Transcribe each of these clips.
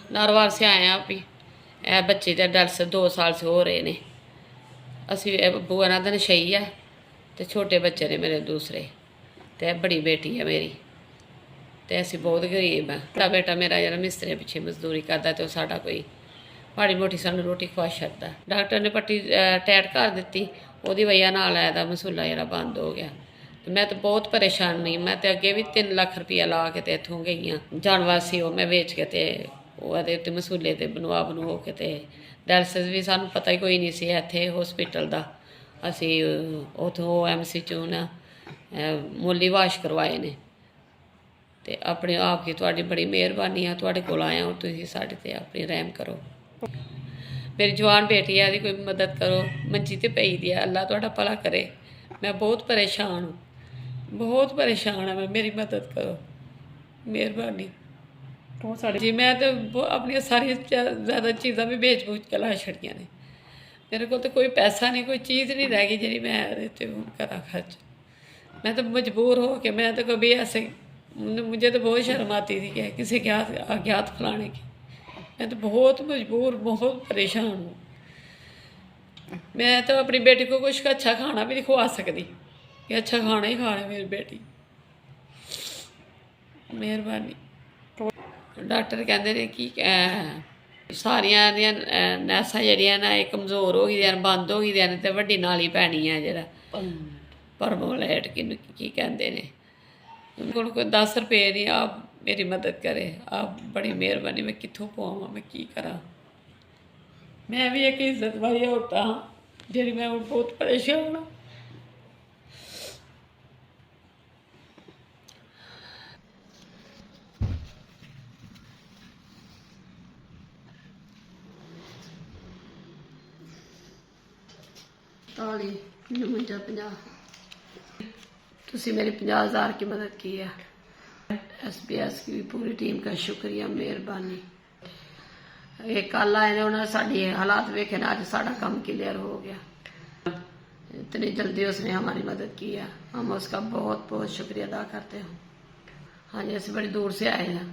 Narwhal से आए हैं भी ए बच्चे का डायलिसिस 2 साल से हो रहे ने। असी बब्बू इन्हां दा नशई है तो छोटे बच्चे ने मेरे दूसरे, तो बड़ी बेटी है मेरी, तो असी बहुत गरीब हैं। बड़ा बेटा मेरा जरा मिस्त्री पिछे मजदूरी करता तो साडा कोई माड़ी मोटी सानू रोटी खुआ छड्डदा। डॉक्टर ने पट्टी टाइट कर दी, ਉਹਦੀ वजह नाल ਇਹਦਾ मसूला जरा बंद हो गया। तो मैं तो बहुत परेशान नहीं, मैं तो अगे भी 3 लाख रुपया ला के तो इतों गई हाँ। जानवर सी वो मैं बेच के तो मसूले ते बनवा के तो डायलिसिस भी सानू पता ही कोई नहीं सी इत्थे हॉस्पिटल का। असी उतों OMC चों ना मुल्ली वाश करवाए ने। तो अपने आप की तुहाडी बड़ी मेहरबानी है, तुहाडे कोल आया हूँ, तुसीं साडे ते अपनी रहम करो। मेरी जवान बेटी है, यदि कोई मदद करो, मंजी ते पई दी है, अल्लाह तुहाडा भला करे। मैं बहुत परेशान हूँ, बहुत परेशान है मैं, मेरी मदद करो, मेहरबानी। जी मैं तो अपनी सारी ज़्यादा चीज़ां भी बेच बूच के ला छड़ियां ने। मेरे को तो कोई पैसा नहीं, कोई चीज़ नहीं रह गई जी मैं करा खर्च। मैं तो मजबूर हो के, मैं तो कभी ऐसे, मुझे तो बहुत शर्म आती थी कि किसी के हाथ फैलाने की। मैं तो बहुत मजबूर, बहुत परेशान हूँ। मैं तो अपनी बेटी को कुछ अच्छा खाना भी नहीं खवा सकती कि अच्छा खाना ही खाना मेरी बेटी। मेहरबानी। डॉक्टर कहते हैं कि सारिया नैसां जड़ियां ना कमज़ोर हो गई, बंद हो गई, तो वड्डी नाली पैनी है जरा परमोलेट की कहते हैं। उनको कोई 10 रुपये नहीं, आप मेरी मदद करे, आप बड़ी मेहरबानी। मैं कित्थों पवां, मैं की करा। मैं भी एक इज्जत वाली औरत हाँ जी, मैं बहुत परेशान हाँ। ताली 59 50 तुसी मेरी 50,000 की मदद की है। SBS की भी पूरी टीम का शुक्रिया, मेहरबानी। ये कल आए ने, उन्होंने साड़ी हालात वेखे ना, आज साड़ा काम क्लियर हो गया। इतनी जल्दी उसने हमारी मदद की है, हम उसका बहुत बहुत शुक्रिया अदा करते हैं। हाँ जी, असं बड़ी दूर से आए हैं।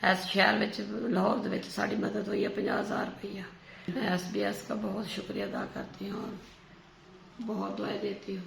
इस शहर में लाहौर में साड़ी मदद हुई है 50,000 रुपया। मैं SBS का बहुत शुक्रिया अदा करती हूँ और बहुत दुआएं देती हूँ।